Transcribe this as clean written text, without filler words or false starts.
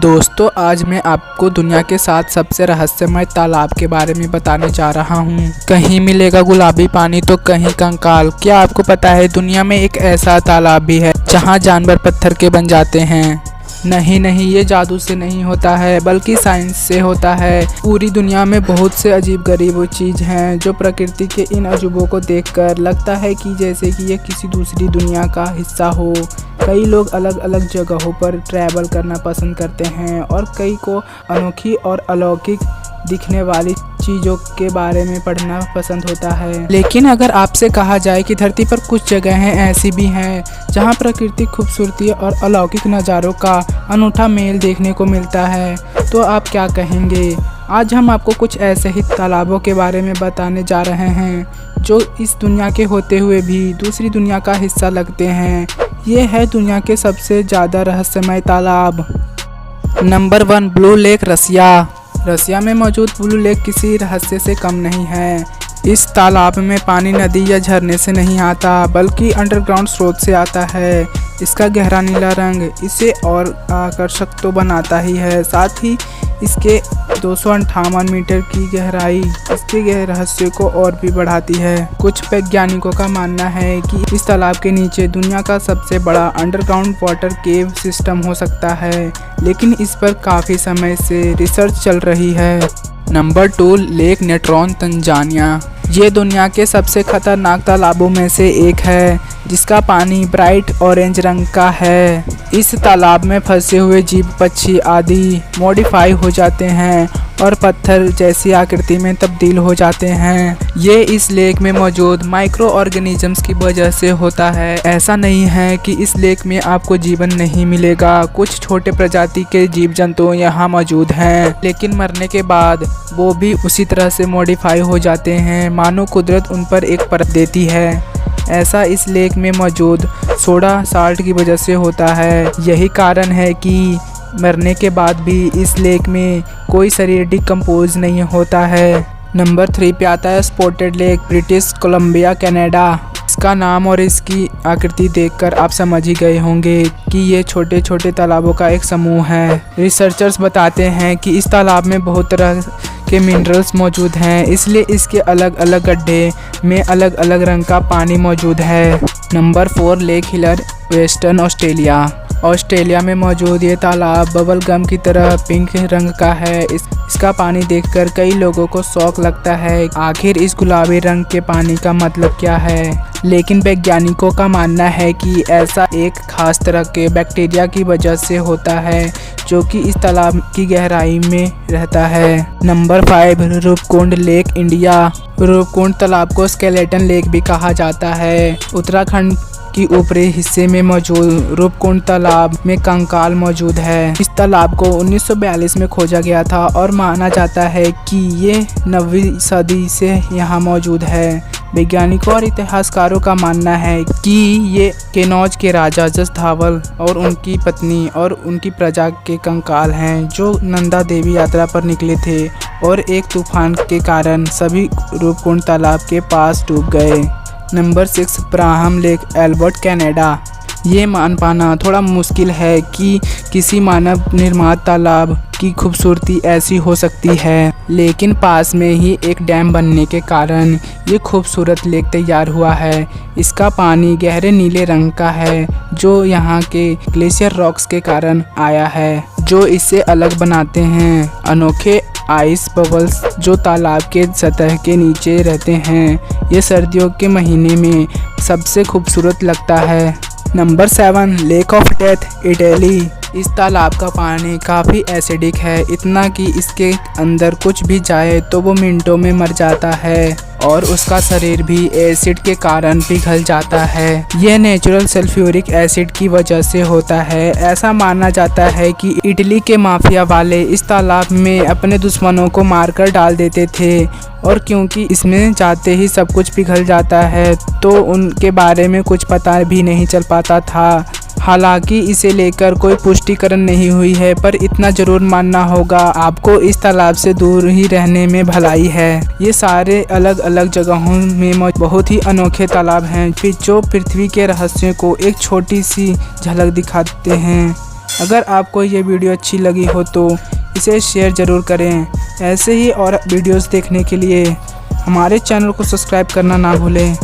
दोस्तों, आज मैं आपको दुनिया के 7 सबसे रहस्यमय तालाब के बारे में बताने जा रहा हूँ। कहीं मिलेगा गुलाबी पानी तो कहीं कंकाल। क्या आपको पता है दुनिया में एक ऐसा तालाब भी है जहाँ जानवर पत्थर के बन जाते हैं? नहीं, ये जादू से नहीं होता है बल्कि साइंस से होता है। पूरी दुनिया में बहुत से अजीब गरीब चीज़ हैं जो प्रकृति के इन अजूबों को देखकर लगता है कि जैसे कि ये किसी दूसरी दुनिया का हिस्सा हो। कई लोग अलग अलग जगहों पर ट्रैवल करना पसंद करते हैं और कई को अनोखी और अलौकिक दिखने वाली चीज़ों के बारे में पढ़ना पसंद होता है। लेकिन अगर आपसे कहा जाए कि धरती पर कुछ जगहें ऐसी भी हैं जहां प्राकृतिक खूबसूरती और अलौकिक नज़ारों का अनूठा मेल देखने को मिलता है, तो आप क्या कहेंगे? आज हम आपको कुछ ऐसे ही तालाबों के बारे में बताने जा रहे हैं जो इस दुनिया के होते हुए भी दूसरी दुनिया का हिस्सा लगते हैं। ये है दुनिया के सबसे ज़्यादा रहस्यमय तालाब। नंबर 1, ब्लू लेक, रसिया में मौजूद ब्लू लेक किसी रहस्य से कम नहीं है। इस तालाब में पानी नदी या झरने से नहीं आता बल्कि अंडरग्राउंड स्रोत से आता है। इसका गहरा नीला रंग इसे और आकर्षक तो बनाता ही है, साथ ही इसके 258 मीटर की गहराई इसके रहस्य को और भी बढ़ाती है। कुछ वैज्ञानिकों का मानना है कि इस तालाब के नीचे दुनिया का सबसे बड़ा अंडरग्राउंड वाटर केव सिस्टम हो सकता है, लेकिन इस पर काफ़ी समय से रिसर्च चल रही है। Number 2, lake Natron, Tanzania. ये दुनिया के सबसे खतरनाक तालाबों में से एक है जिसका पानी ब्राइट ऑरेंज रंग का है। इस तालाब में फंसे हुए जीव, पक्षी आदि मॉडिफाई हो जाते हैं और पत्थर जैसी आकृति में तब्दील हो जाते हैं। ये इस लेक में मौजूद माइक्रो ऑर्गेनिजम्स की वजह से होता है। ऐसा नहीं है कि इस लेक में आपको जीवन नहीं मिलेगा। कुछ छोटे प्रजाति के जीव जंतु यहाँ मौजूद हैं, लेकिन मरने के बाद वो भी उसी तरह से मॉडिफाई हो जाते हैं मानो कुदरत उन पर एक परत देती है। ऐसा इस लेक में मौजूद सोडा साल्ट की वजह से होता है। यही कारण है कि मरने के बाद भी इस लेक में कोई शरीर डिकम्पोज नहीं होता है। नंबर 3 पे आता है spotted lake, British Columbia, Canada. इसका नाम और इसकी आकृति देखकर आप समझ ही गए होंगे कि ये छोटे छोटे तालाबों का एक समूह है। रिसर्चर्स बताते हैं कि इस तालाब में बहुत तरह के मिनरल्स मौजूद हैं, इसलिए इसके अलग अलग गड्ढे में अलग अलग रंग का पानी मौजूद है। Number 4, lake Hillier, western Australia में मौजूद ये तालाब बबल गम की तरह पिंक रंग का है। इसका पानी देखकर कई लोगों को शौक लगता है, आखिर इस गुलाबी रंग के पानी का मतलब क्या है? लेकिन वैज्ञानिकों का मानना है कि ऐसा एक खास तरह के बैक्टीरिया की वजह से होता है जो कि इस तालाब की गहराई में रहता है। Number 5, Roopkund lake, India. Roopkund तालाब को स्केलेटन लेक भी कहा जाता है। उत्तराखंड की ऊपरी हिस्से में मौजूद रूपकुंड तालाब में कंकाल मौजूद है। इस तालाब को 1942 में खोजा गया था और माना जाता है कि ये 9वीं सदी से यहाँ मौजूद है। वैज्ञानिकों और इतिहासकारों का मानना है कि ये केनौज के राजा जसधावल और उनकी पत्नी और उनकी प्रजा के कंकाल हैं जो नंदा देवी यात्रा पर निकले थे और एक तूफान के कारण सभी रूपकुंड तालाब के पास डूब गए। Number 6, Abraham Lake, Alberta, Canada. ये मान पाना थोड़ा मुश्किल है कि किसी मानव निर्मित तालाब की खूबसूरती ऐसी हो सकती है, लेकिन पास में ही एक डैम बनने के कारण ये खूबसूरत लेक तैयार हुआ है। इसका पानी गहरे नीले रंग का है जो यहाँ के ग्लेशियर रॉक्स के कारण आया है, जो इसे अलग बनाते हैं। अनोखे आइस बबल्स जो तालाब के सतह के नीचे रहते हैं, ये सर्दियों के महीने में सबसे खूबसूरत लगता है। Number 7, lake of death, Italy. इस तालाब का पानी काफ़ी एसिडिक है, इतना कि इसके अंदर कुछ भी जाए तो वो मिनटों में मर जाता है और उसका शरीर भी एसिड के कारण पिघल जाता है। यह नेचुरल सल्फ्यूरिक एसिड की वजह से होता है। ऐसा माना जाता है कि इटली के माफिया वाले इस तालाब में अपने दुश्मनों को मारकर डाल देते थे और क्योंकि इसमें जाते ही सब कुछ पिघल जाता है तो उनके बारे में कुछ पता भी नहीं चल पाता था। हालांकि इसे लेकर कोई पुष्टिकरण नहीं हुई है, पर इतना जरूर मानना होगा आपको इस तालाब से दूर ही रहने में भलाई है। ये सारे अलग अलग जगहों में बहुत ही अनोखे तालाब हैं जो पृथ्वी के रहस्यों को एक छोटी सी झलक दिखाते हैं। अगर आपको ये वीडियो अच्छी लगी हो तो इसे शेयर ज़रूर करें। ऐसे ही और वीडियोस देखने के लिए हमारे चैनल को सब्सक्राइब करना ना भूलें।